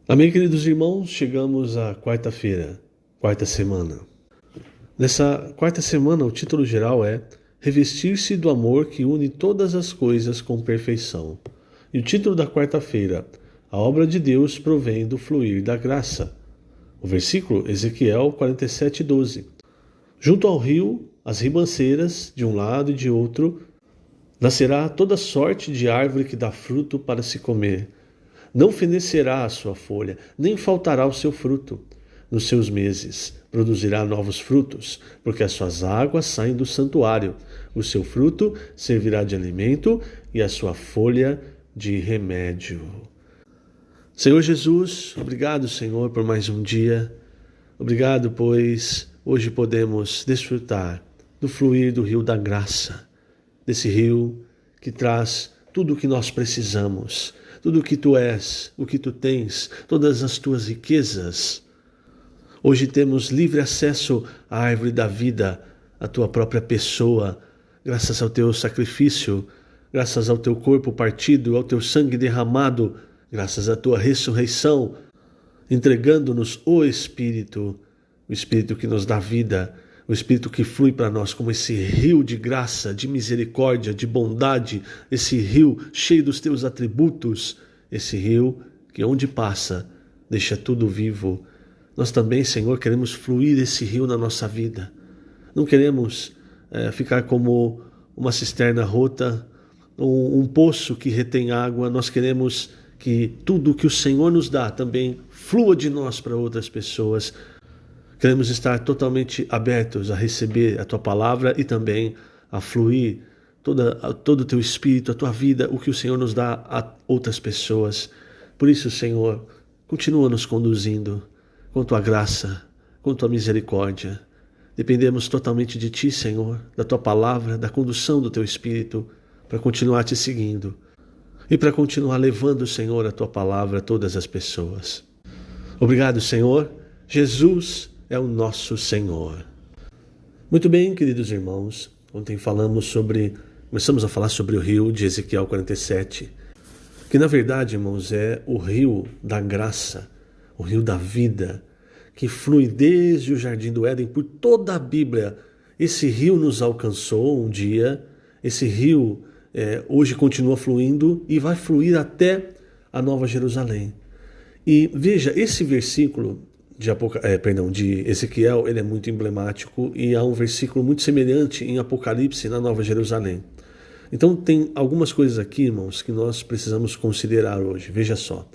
Amém, queridos irmãos, chegamos à quarta-feira, quarta semana. Nessa quarta semana, o título geral é Revestir-se do amor que une todas as coisas com perfeição. E o título da quarta-feira, A obra de Deus provém do fluir da graça. O versículo, Ezequiel 47:12. Junto ao rio, as ribanceiras, de um lado e de outro, nascerá toda sorte de árvore que dá fruto para se comer. Não fenecerá a sua folha, nem faltará o seu fruto. Nos seus meses produzirá novos frutos, porque as suas águas saem do santuário. O seu fruto servirá de alimento e a sua folha de remédio. Senhor Jesus, obrigado, Senhor, por mais um dia. Obrigado, pois hoje podemos desfrutar do fluir do rio da graça, desse rio que traz tudo o que nós precisamos, tudo o que tu és, o que tu tens, todas as tuas riquezas. Hoje temos livre acesso à árvore da vida, à tua própria pessoa, graças ao teu sacrifício, graças ao teu corpo partido, ao teu sangue derramado, graças à tua ressurreição, entregando-nos o Espírito que nos dá vida, o Espírito que flui para nós como esse rio de graça, de misericórdia, de bondade, esse rio cheio dos teus atributos, esse rio que onde passa deixa tudo vivo. Nós também, Senhor, queremos fluir esse rio na nossa vida. Não queremos ficar como uma cisterna rota, um poço que retém água. Nós queremos que tudo que o Senhor nos dá também flua de nós para outras pessoas. Queremos estar totalmente abertos a receber a Tua palavra e também a fluir todo o Teu Espírito, a Tua vida, o que o Senhor nos dá a outras pessoas. Por isso, Senhor, continua nos conduzindo com Tua graça, com Tua misericórdia. Dependemos totalmente de Ti, Senhor, da Tua palavra, da condução do Teu Espírito, para continuar Te seguindo e para continuar levando, Senhor, a Tua palavra a todas as pessoas. Obrigado, Senhor. Jesus é o nosso Senhor. Muito bem, queridos irmãos, ontem começamos a falar sobre o rio de Ezequiel 47, que na verdade, irmãos, é o rio da graça, o rio da vida, que flui desde o Jardim do Éden por toda a Bíblia. Esse rio nos alcançou um dia, esse rio hoje continua fluindo e vai fluir até a Nova Jerusalém. E veja, esse versículo de Ezequiel, ele é muito emblemático e há um versículo muito semelhante em Apocalipse, na Nova Jerusalém. Então tem algumas coisas aqui, irmãos, que nós precisamos considerar hoje. Veja só.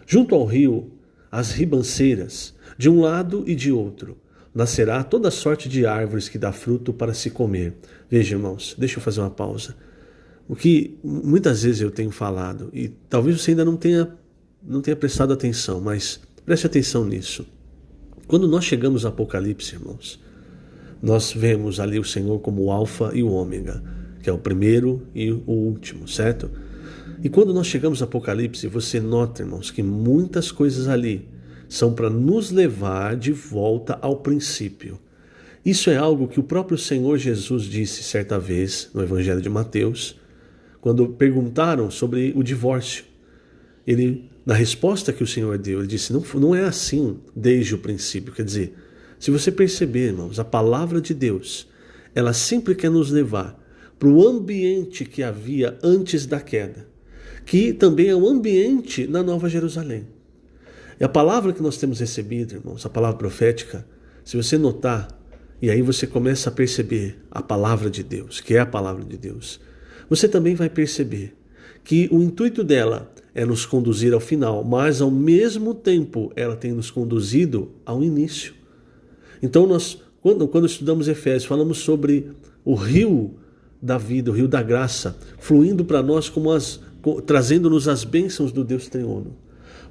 Junto ao rio, as ribanceiras, de um lado e de outro, nascerá toda sorte de árvores que dá fruto para se comer. Veja, irmãos, deixa eu fazer uma pausa. O que muitas vezes eu tenho falado, e talvez você ainda não tenha prestado atenção, mas preste atenção nisso. Quando nós chegamos a Apocalipse, irmãos, nós vemos ali o Senhor como o Alfa e o Ômega, que é o primeiro e o último, certo? E quando nós chegamos a Apocalipse, você nota, irmãos, que muitas coisas ali são para nos levar de volta ao princípio. Isso é algo que o próprio Senhor Jesus disse certa vez no Evangelho de Mateus, quando perguntaram sobre o divórcio. Na resposta que o Senhor deu, ele disse, não é assim desde o princípio. Quer dizer, se você perceber, irmãos, a palavra de Deus, ela sempre quer nos levar para o ambiente que havia antes da queda, que também é o ambiente na Nova Jerusalém. E a palavra que nós temos recebido, irmãos, a palavra profética, se você notar, e aí você começa a perceber a palavra de Deus, que é a palavra de Deus, você também vai perceber que o intuito dela é nos conduzir ao final, mas ao mesmo tempo ela tem nos conduzido ao início. Então nós, quando estudamos Efésios, falamos sobre o rio da vida, o rio da graça, fluindo para nós trazendo-nos as bênçãos do Deus triuno.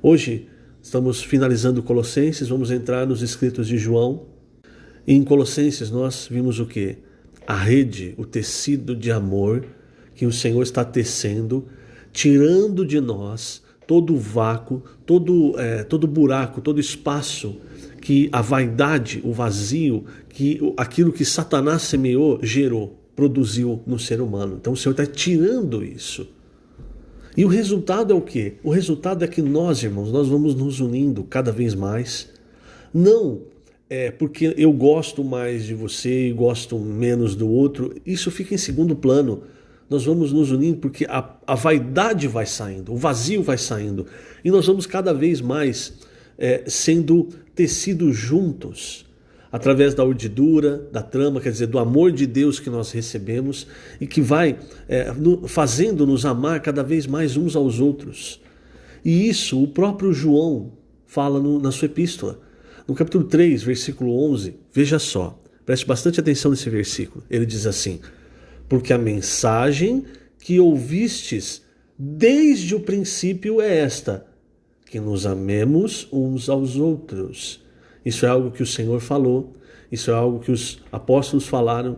Hoje estamos finalizando Colossenses, vamos entrar nos escritos de João. E em Colossenses nós vimos o quê? A rede, o tecido de amor que o Senhor está tecendo, tirando de nós todo o vácuo, todo buraco, todo espaço que a vaidade, o vazio, aquilo que Satanás semeou, gerou, produziu no ser humano. Então o Senhor está tirando isso. E o resultado é o quê? O resultado é que nós, irmãos, nós vamos nos unindo cada vez mais. Não porque eu gosto mais de você e gosto menos do outro. Isso fica em segundo plano. Nós vamos nos unindo porque a vaidade vai saindo, o vazio vai saindo. E nós vamos cada vez mais sendo tecidos juntos, através da urdidura, da trama, quer dizer, do amor de Deus que nós recebemos e que vai fazendo-nos amar cada vez mais uns aos outros. E isso o próprio João fala na sua epístola. No capítulo 3, versículo 11, veja só, preste bastante atenção nesse versículo. Ele diz assim: porque a mensagem que ouvistes desde o princípio é esta, que nos amemos uns aos outros. Isso é algo que o Senhor falou, isso é algo que os apóstolos falaram,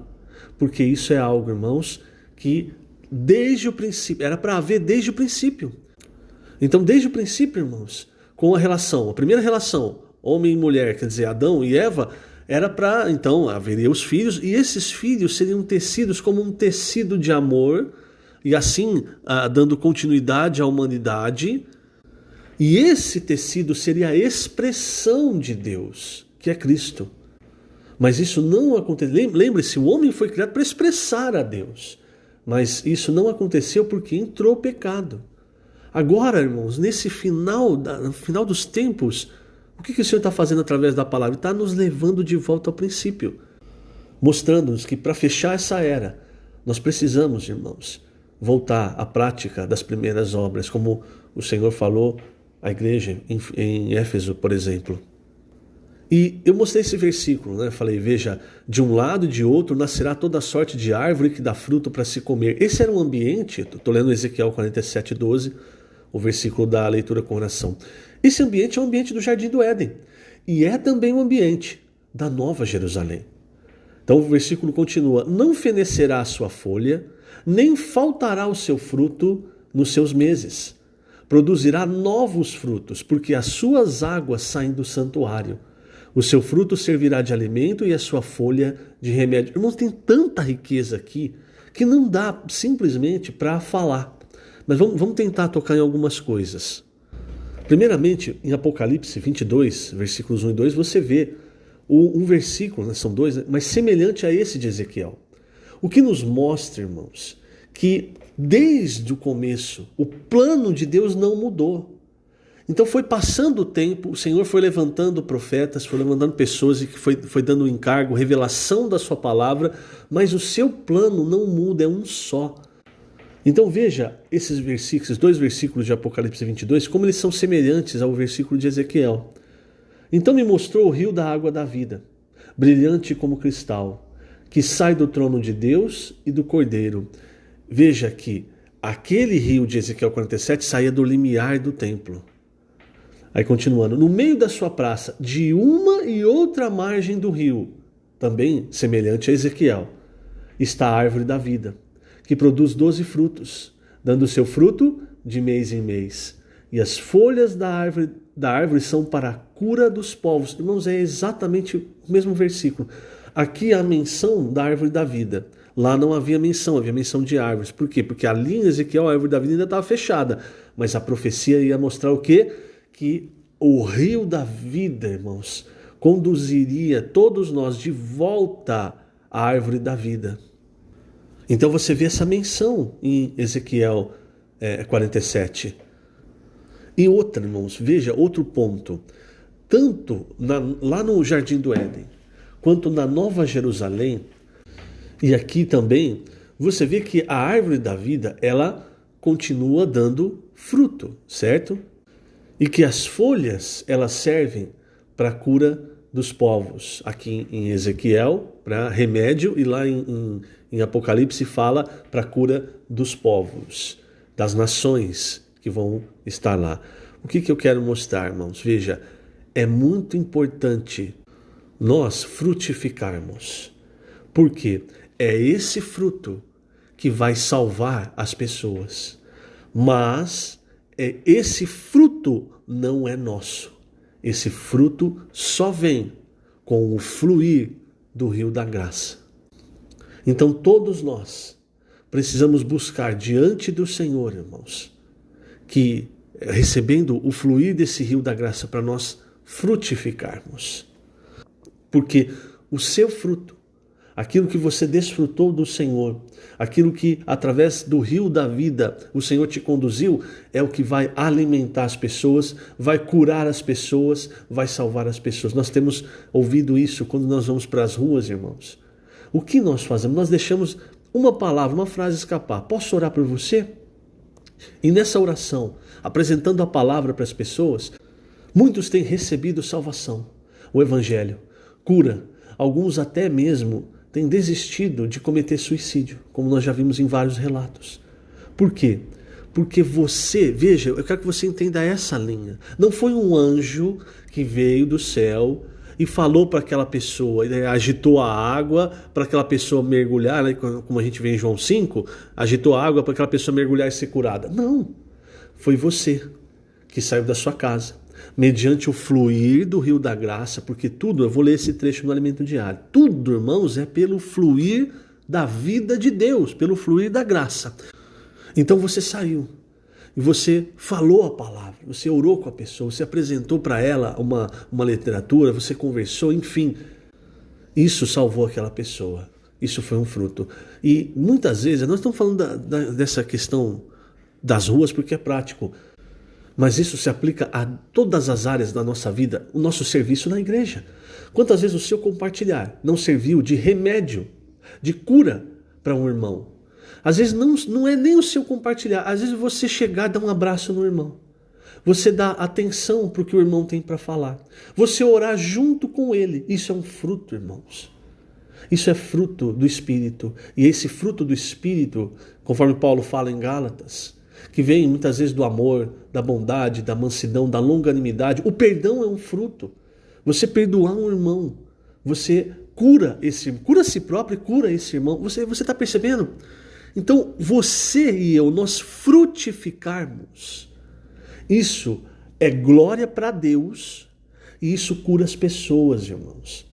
porque isso é algo, irmãos, que desde o princípio, era para haver desde o princípio. Então, desde o princípio, irmãos, com a primeira relação, homem e mulher, quer dizer, Adão e Eva, era para, então, haveria os filhos, e esses filhos seriam tecidos como um tecido de amor, e assim dando continuidade à humanidade. E esse tecido seria a expressão de Deus, que é Cristo. Mas isso não aconteceu. Lembre-se, o homem foi criado para expressar a Deus. Mas isso não aconteceu porque entrou o pecado. Agora, irmãos, nesse no final dos tempos, o que o Senhor está fazendo através da palavra? Está nos levando de volta ao princípio. Mostrando-nos que para fechar essa era, nós precisamos, irmãos, voltar à prática das primeiras obras, como o Senhor falou à igreja em Éfeso, por exemplo. E eu mostrei esse versículo, né? Falei, veja, de um lado e de outro nascerá toda sorte de árvore que dá fruto para se comer. Esse era um ambiente, estou lendo Ezequiel 47:12, o versículo da leitura com oração. Esse ambiente é o ambiente do Jardim do Éden. E é também o ambiente da Nova Jerusalém. Então o versículo continua: não fenecerá a sua folha, nem faltará o seu fruto nos seus meses. Produzirá novos frutos, porque as suas águas saem do santuário. O seu fruto servirá de alimento e a sua folha de remédio. Irmãos, tem tanta riqueza aqui que não dá simplesmente para falar. Mas vamos tentar tocar em algumas coisas. Primeiramente, em Apocalipse 22, versículos 1 e 2, você vê um versículo, né, são dois, mas semelhante a esse de Ezequiel. O que nos mostra, irmãos, que desde o começo o plano de Deus não mudou. Então foi passando o tempo, o Senhor foi levantando profetas, foi levantando pessoas e que foi dando o encargo, revelação da sua palavra, mas o seu plano não muda, é um só. Então veja esses dois versículos de Apocalipse 22, como eles são semelhantes ao versículo de Ezequiel. Então me mostrou o rio da água da vida, brilhante como cristal, que sai do trono de Deus e do Cordeiro. Veja que aquele rio de Ezequiel 47 saía do limiar do templo. Aí continuando, no meio da sua praça, de uma e outra margem do rio, também semelhante a Ezequiel, está a árvore da vida, que produz 12 frutos, dando seu fruto de mês em mês. E as folhas da árvore são para a cura dos povos. Irmãos, é exatamente o mesmo versículo. Aqui há a menção da árvore da vida. Lá não havia menção, havia menção de árvores. Por quê? Porque ali em Ezequiel a árvore da vida ainda estava fechada. Mas a profecia ia mostrar o quê? Que o rio da vida, irmãos, conduziria todos nós de volta à árvore da vida. Então você vê essa menção em Ezequiel 47. E outra, irmãos, veja outro ponto. Tanto lá no Jardim do Éden, quanto na Nova Jerusalém, e aqui também, você vê que a árvore da vida, ela continua dando fruto, certo? E que as folhas, elas servem para a cura dos povos. Aqui em Ezequiel, para remédio, e lá em Apocalipse fala para a cura dos povos, das nações que vão estar lá. O que eu quero mostrar, irmãos? Veja, é muito importante nós frutificarmos. Por quê? É esse fruto que vai salvar as pessoas. Mas esse fruto não é nosso. Esse fruto só vem com o fluir do rio da graça. Então todos nós precisamos buscar diante do Senhor, irmãos, que recebendo o fluir desse rio da graça para nós frutificarmos. Porque o seu fruto, aquilo que você desfrutou do Senhor, aquilo que através do rio da vida o Senhor te conduziu, é o que vai alimentar as pessoas, vai curar as pessoas, vai salvar as pessoas. Nós temos ouvido isso quando nós vamos para as ruas, irmãos. O que nós fazemos? Nós deixamos uma palavra, uma frase escapar. Posso orar por você? E nessa oração, apresentando a palavra para as pessoas, muitos têm recebido salvação, o Evangelho, cura. Alguns até mesmo têm desistido de cometer suicídio, como nós já vimos em vários relatos. Por quê? Porque você, veja, eu quero que você entenda essa linha. Não foi um anjo que veio do céu e falou para aquela pessoa, agitou a água para aquela pessoa mergulhar, né? Como a gente vê em João 5, agitou a água para aquela pessoa mergulhar e ser curada. Não, foi você que saiu da sua casa, mediante o fluir do rio da graça, porque tudo, eu vou ler esse trecho no Alimento Diário, tudo, irmãos, é pelo fluir da vida de Deus, pelo fluir da graça. Então você saiu, e você falou a palavra, você orou com a pessoa, você apresentou para ela uma literatura, você conversou, enfim. Isso salvou aquela pessoa. Isso foi um fruto. E muitas vezes, nós estamos falando dessa questão das ruas porque é prático, mas isso se aplica a todas as áreas da nossa vida, o nosso serviço na igreja. Quantas vezes o seu compartilhar não serviu de remédio, de cura para um irmão? Às vezes não é nem o seu compartilhar, às vezes você chegar e dar um abraço no irmão. Você dá atenção para o que o irmão tem para falar. Você orar junto com ele. Isso é um fruto, irmãos. Isso é fruto do Espírito. E esse fruto do Espírito, conforme Paulo fala em Gálatas, que vem muitas vezes do amor, da bondade, da mansidão, da longanimidade. O perdão é um fruto. Você perdoar um irmão, você cura a si próprio e cura esse irmão. Você está percebendo? Então, você e eu, nós frutificarmos, isso é glória para Deus e isso cura as pessoas, irmãos.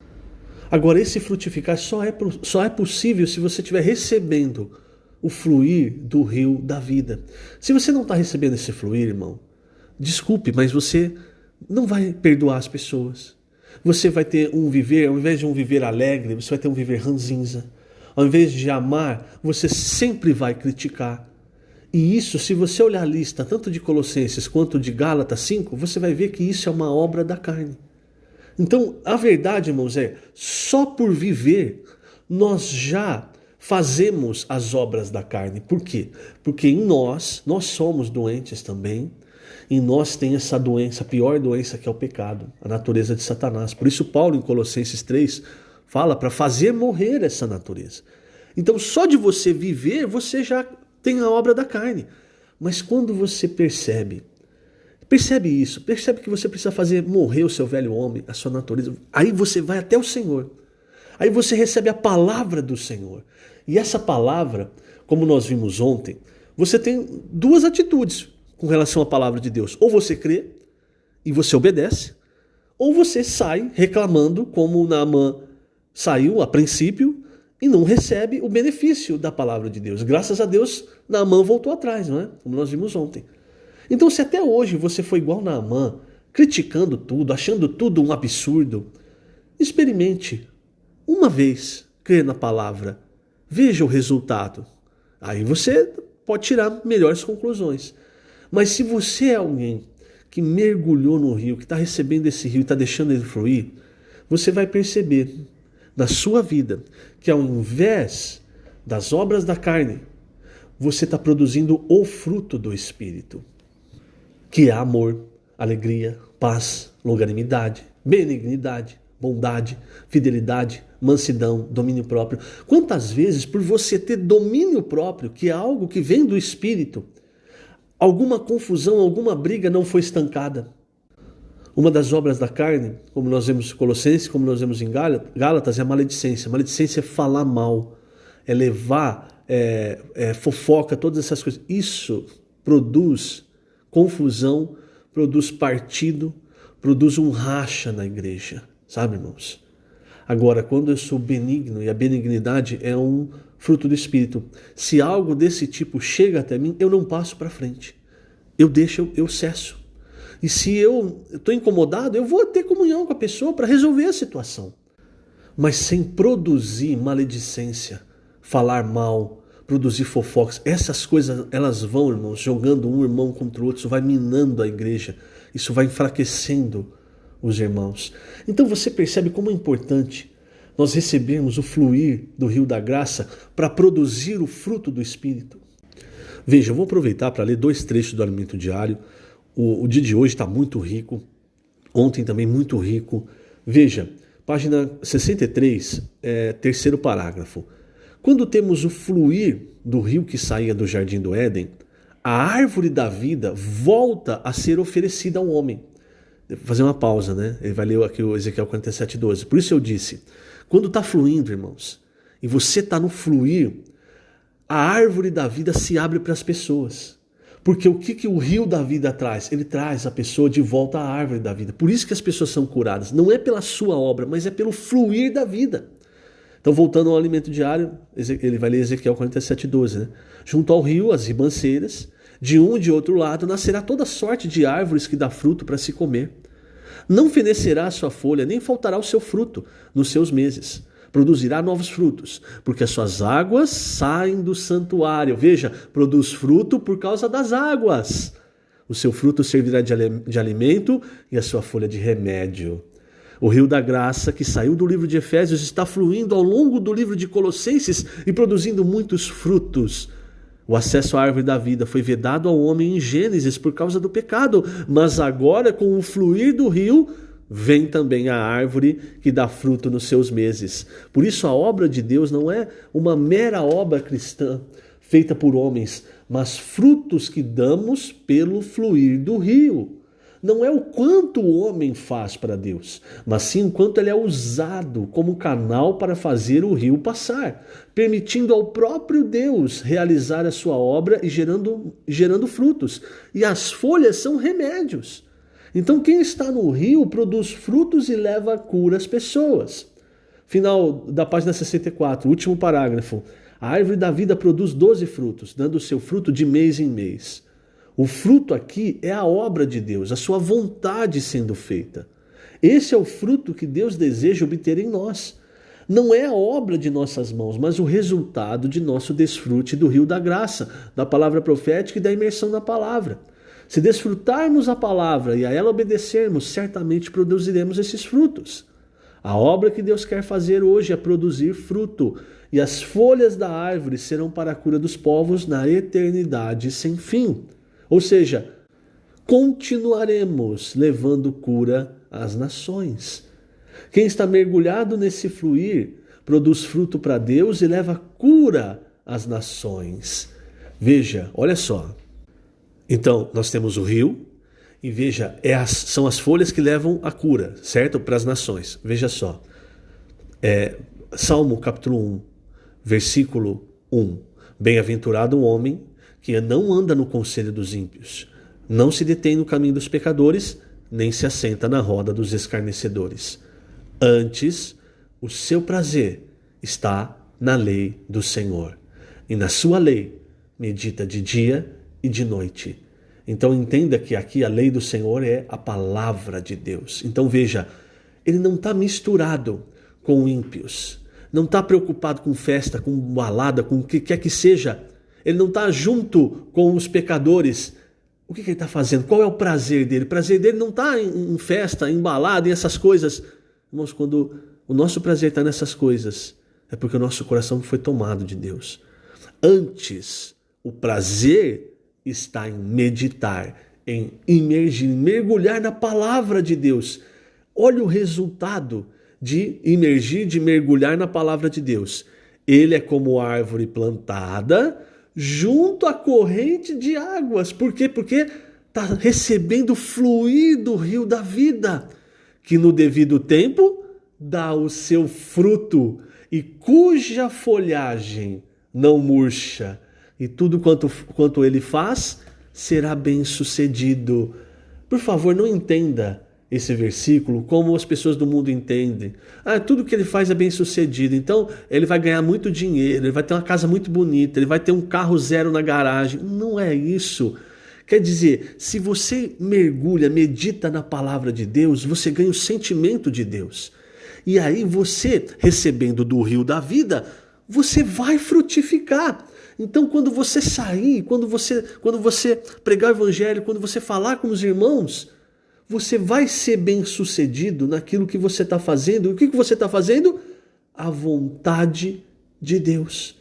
Agora, esse frutificar só é possível se você estiver recebendo o fluir do rio da vida. Se você não está recebendo esse fluir, irmão, desculpe, mas você não vai perdoar as pessoas. Você vai ter um viver, ao invés de um viver alegre, você vai ter um viver ranzinza. Ao invés de amar, você sempre vai criticar. E isso, se você olhar a lista tanto de Colossenses quanto de Gálatas 5, você vai ver que isso é uma obra da carne. Então, a verdade, irmãos, é só por viver, nós já fazemos as obras da carne. Por quê? Porque em nós somos doentes também. Em nós tem essa doença, a pior doença que é o pecado, a natureza de Satanás. Por isso Paulo, em Colossenses 3, fala para fazer morrer essa natureza. Então, só de você viver, você já tem a obra da carne. Mas quando você percebe isso, percebe que você precisa fazer morrer o seu velho homem, a sua natureza, aí você vai até o Senhor. Aí você recebe a palavra do Senhor. E essa palavra, como nós vimos ontem, você tem duas atitudes com relação à palavra de Deus. Ou você crê e você obedece, ou você sai reclamando, como Naamã saiu a princípio e não recebe o benefício da palavra de Deus. Graças a Deus, Naamã voltou atrás, não é? Como nós vimos ontem. Então, se até hoje você foi igual Naamã, criticando tudo, achando tudo um absurdo, experimente uma vez crer na palavra, veja o resultado. Aí você pode tirar melhores conclusões. Mas se você é alguém que mergulhou no rio, que está recebendo esse rio e está deixando ele fluir, você vai perceber na sua vida que ao invés das obras da carne, você está produzindo o fruto do Espírito, que é amor, alegria, paz, longanimidade, benignidade, bondade, fidelidade, mansidão, domínio próprio. Quantas vezes, por você ter domínio próprio, que é algo que vem do Espírito, alguma confusão, alguma briga não foi estancada? Uma das obras da carne, como nós vemos em Colossenses, como nós vemos em Gálatas, é a maledicência. Maledicência é falar mal, é levar fofoca, todas essas coisas. Isso produz confusão, produz partido, produz um racha na igreja. Sabe, irmãos? Agora, quando eu sou benigno, e a benignidade é um fruto do Espírito, se algo desse tipo chega até mim, eu não passo para frente. eu deixo, eu cesso. E se eu estou incomodado, eu vou ter comunhão com a pessoa para resolver a situação. Mas sem produzir maledicência, falar mal, produzir fofocas. Essas coisas, elas vão, irmãos, jogando um irmão contra o outro. Isso vai minando a igreja. Isso vai enfraquecendo os irmãos. Então você percebe como é importante nós recebermos o fluir do rio da graça para produzir o fruto do Espírito. Veja, eu vou aproveitar para ler 2 trechos do Alimento Diário. O dia de hoje está muito rico. Ontem também muito rico. Veja, página 63, terceiro parágrafo. Quando temos o fluir do rio que saía do jardim do Éden, a árvore da vida volta a ser oferecida ao homem. Vou fazer uma pausa, né? Ele vai ler aqui o Ezequiel 47:12. Por isso eu disse, quando está fluindo, irmãos, e você está no fluir, a árvore da vida se abre para as pessoas. Porque o que o rio da vida traz? Ele traz a pessoa de volta à árvore da vida. Por isso que as pessoas são curadas. Não é pela sua obra, mas é pelo fluir da vida. Então, voltando ao alimento diário, ele vai ler Ezequiel 47:12, né? Junto ao rio, as ribanceiras, de um e de outro lado, nascerá toda sorte de árvores que dá fruto para se comer. Não fenecerá a sua folha, nem faltará o seu fruto nos seus meses. Produzirá novos frutos, porque as suas águas saem do santuário. Veja, produz fruto por causa das águas. O seu fruto servirá de alimento e a sua folha de remédio. O rio da graça que saiu do livro de Efésios está fluindo ao longo do livro de Colossenses e produzindo muitos frutos. O acesso à árvore da vida foi vedado ao homem em Gênesis por causa do pecado, mas agora, com o fluir do rio, vem também a árvore que dá fruto nos seus meses. Por isso a obra de Deus não é uma mera obra cristã feita por homens, mas frutos que damos pelo fluir do rio. Não é o quanto o homem faz para Deus, mas sim o quanto ele é usado como canal para fazer o rio passar, permitindo ao próprio Deus realizar a sua obra e gerando frutos. E as folhas são remédios. Então quem está no rio produz frutos e leva a cura às pessoas. Final da página 64, último parágrafo. A árvore da vida produz 12 frutos, dando o seu fruto de mês em mês. O fruto aqui é a obra de Deus, a sua vontade sendo feita. Esse é o fruto que Deus deseja obter em nós. Não é a obra de nossas mãos, mas o resultado de nosso desfrute do rio da graça, da palavra profética e da imersão na palavra. Se desfrutarmos a palavra e a ela obedecermos, certamente produziremos esses frutos. A obra que Deus quer fazer hoje é produzir fruto, e as folhas da árvore serão para a cura dos povos na eternidade sem fim. Ou seja, continuaremos levando cura às nações. Quem está mergulhado nesse fluir produz fruto para Deus e leva cura às nações. Veja, olha só. Então, nós temos o rio e veja, são as folhas que levam a cura, certo? Para as nações. Veja só. Salmo capítulo 1, versículo 1. Bem-aventurado o homem que não anda no conselho dos ímpios, não se detém no caminho dos pecadores, nem se assenta na roda dos escarnecedores. Antes, o seu prazer está na lei do Senhor, e na sua lei medita de dia e de noite. Então entenda que aqui a lei do Senhor é a palavra de Deus. Então veja, ele não está misturado com ímpios, não está preocupado com festa, com balada, com o que quer que seja. Ele não está junto com os pecadores. O que ele está fazendo? Qual é o prazer dele? O prazer dele não está em festa, em balada, em essas coisas. Irmãos, quando o nosso prazer está nessas coisas, é porque o nosso coração foi tomado de Deus. Antes, o prazer está em meditar, em imergir, em mergulhar na palavra de Deus. Olha o resultado de imergir, de mergulhar na palavra de Deus. Ele é como árvore plantada junto à corrente de águas. Por quê? Porque está recebendo o fluir do rio da vida, que no devido tempo dá o seu fruto e cuja folhagem não murcha. E tudo quanto ele faz será bem sucedido. Por favor, não entenda esse versículo como as pessoas do mundo entendem. Tudo que ele faz é bem sucedido, então ele vai ganhar muito dinheiro, ele vai ter uma casa muito bonita, ele vai ter um carro zero na garagem. Não é isso. Quer dizer, se você mergulha, medita na palavra de Deus, você ganha o sentimento de Deus. E aí você, recebendo do rio da vida, você vai frutificar. Então quando você sair, quando você pregar o evangelho, quando você falar com os irmãos, você vai ser bem-sucedido naquilo que você está fazendo. E o que você está fazendo? A vontade de Deus.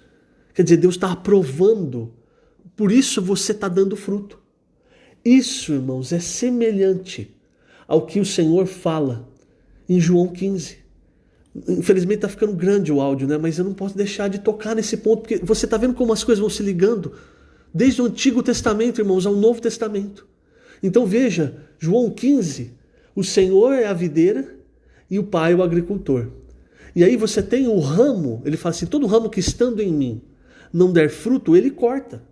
Quer dizer, Deus está aprovando. Por isso você está dando fruto. Isso, irmãos, é semelhante ao que o Senhor fala em João 15. Infelizmente está ficando grande o áudio, né? Mas eu não posso deixar de tocar nesse ponto, porque você está vendo como as coisas vão se ligando desde o Antigo Testamento, irmãos, ao Novo Testamento. Então veja, João 15, o Senhor é a videira e o Pai é o agricultor. E aí você tem o ramo, ele fala assim, todo ramo que estando em mim não der fruto, ele corta.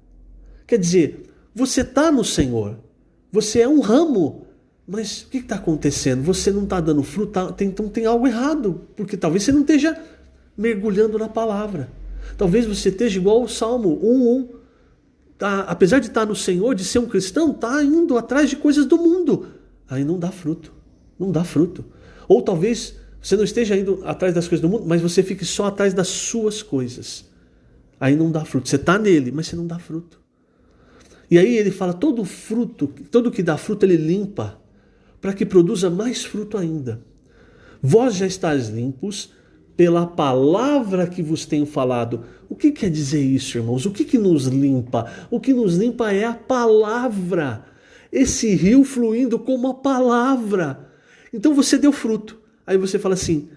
Quer dizer, você está no Senhor, você é um ramo, mas o que está acontecendo? Você não está dando fruto, então tem algo errado, porque talvez você não esteja mergulhando na palavra. Talvez você esteja igual o Salmo 1:1. Apesar de estar no Senhor, de ser um cristão, está indo atrás de coisas do mundo. Aí não dá fruto, não dá fruto. Ou talvez você não esteja indo atrás das coisas do mundo, mas você fique só atrás das suas coisas. Aí não dá fruto. Você está nele, mas você não dá fruto. E aí ele fala, todo que dá fruto ele limpa, para que produza mais fruto ainda. Vós já estáis limpos pela palavra que vos tenho falado. O que quer dizer isso, irmãos? O que nos limpa? O que nos limpa é a palavra. Esse rio fluindo como a palavra. Então você deu fruto. Aí você fala assim,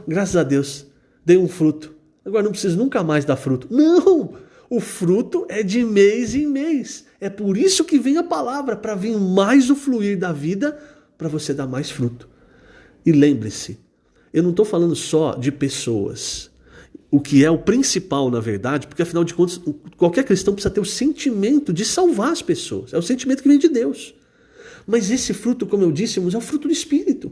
graças a Deus, dei um fruto. Agora não preciso nunca mais dar fruto. Não! O fruto é de mês em mês. É por isso que vem a palavra, para vir mais o fluir da vida, para você dar mais fruto. E lembre-se, eu não estou falando só de pessoas, o que é o principal na verdade, porque afinal de contas, qualquer cristão precisa ter o sentimento de salvar as pessoas, é o sentimento que vem de Deus. Mas esse fruto, como eu disse, é o fruto do Espírito.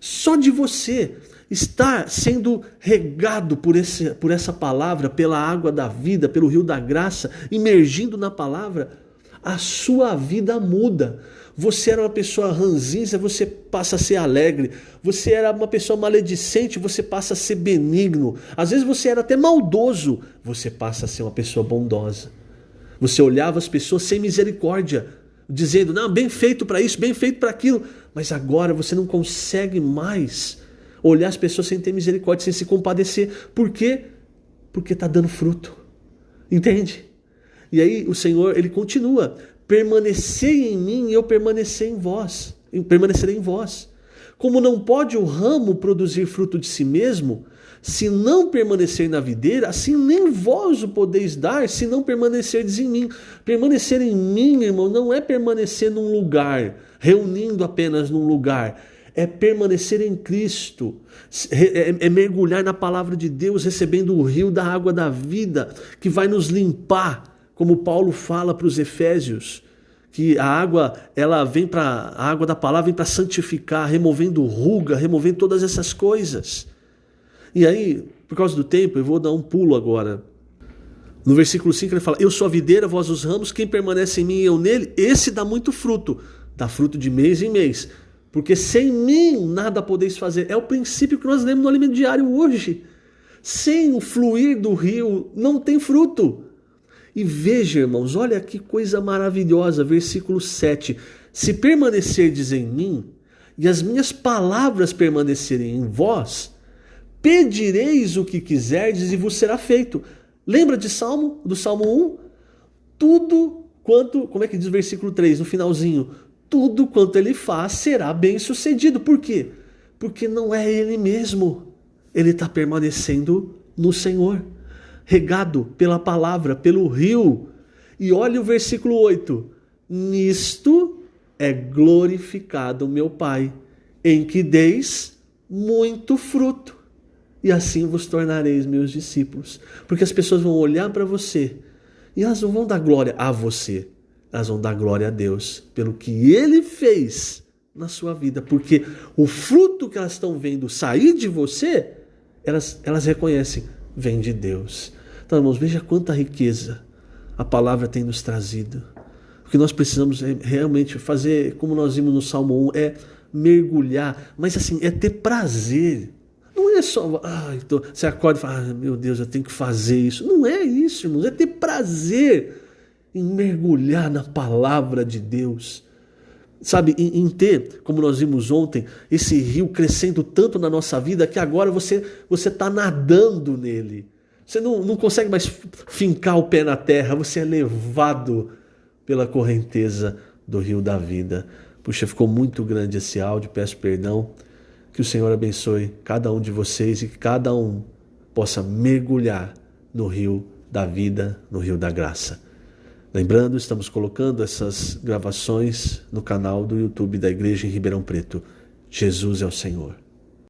Só de você estar sendo regado por essa palavra, pela água da vida, pelo rio da graça, imergindo na palavra, a sua vida muda. Você era uma pessoa ranzinza, você passa a ser alegre. Você era uma pessoa maledicente, você passa a ser benigno. Às vezes você era até maldoso, você passa a ser uma pessoa bondosa. Você olhava as pessoas sem misericórdia, dizendo, não, bem feito para isso, bem feito para aquilo. Mas agora você não consegue mais olhar as pessoas sem ter misericórdia, sem se compadecer. Por quê? Porque está dando fruto. Entende? E aí o Senhor, ele continua, permanecei em mim e eu permanecerei em vós. Como não pode o ramo produzir fruto de si mesmo, se não permanecer na videira, assim nem vós o podeis dar, se não permanecerdes em mim. Permanecer em mim, irmão, não é permanecer num lugar, reunindo apenas num lugar. É permanecer em Cristo, é mergulhar na palavra de Deus, recebendo o rio da água da vida, que vai nos limpar, como Paulo fala para os Efésios, que a água da palavra vem para santificar, removendo ruga, removendo todas essas coisas. E aí, por causa do tempo, eu vou dar um pulo agora. No versículo 5 ele fala, eu sou a videira, vós os ramos, quem permanece em mim e eu nele, esse dá muito fruto. Dá fruto de mês em mês. Porque sem mim nada podeis fazer. É o princípio que nós lemos no alimento diário hoje. Sem o fluir do rio não tem fruto. E veja, irmãos, olha que coisa maravilhosa, versículo 7. Se permanecerdes em mim, e as minhas palavras permanecerem em vós, pedireis o que quiserdes e vos será feito. Lembra do Salmo 1? Tudo quanto, como é que diz o versículo 3, no finalzinho? Tudo quanto ele faz será bem sucedido. Por quê? Porque não é ele mesmo. Ele está permanecendo no Senhor, regado pela palavra, pelo rio. E olha o versículo 8. Nisto é glorificado o meu Pai, em que deis muito fruto. E assim vos tornareis meus discípulos. Porque as pessoas vão olhar para você e elas não vão dar glória a você. Elas vão dar glória a Deus pelo que Ele fez na sua vida. Porque o fruto que elas estão vendo sair de você, elas reconhecem, vem de Deus. Então, irmãos, veja quanta riqueza a palavra tem nos trazido. que nós precisamos realmente fazer, como nós vimos no Salmo 1, é mergulhar, mas assim, é ter prazer. Não é só, então, você acorda e fala, meu Deus, eu tenho que fazer isso. Não é isso, irmãos, é ter prazer em mergulhar na palavra de Deus. Sabe, em ter, como nós vimos ontem, esse rio crescendo tanto na nossa vida que agora você está nadando nele. Você não consegue mais fincar o pé na terra, você é levado pela correnteza do rio da vida. Puxa, ficou muito grande esse áudio, peço perdão. Que o Senhor abençoe cada um de vocês e que cada um possa mergulhar no rio da vida, no rio da graça. Lembrando, estamos colocando essas gravações no canal do YouTube da Igreja em Ribeirão Preto. Jesus é o Senhor.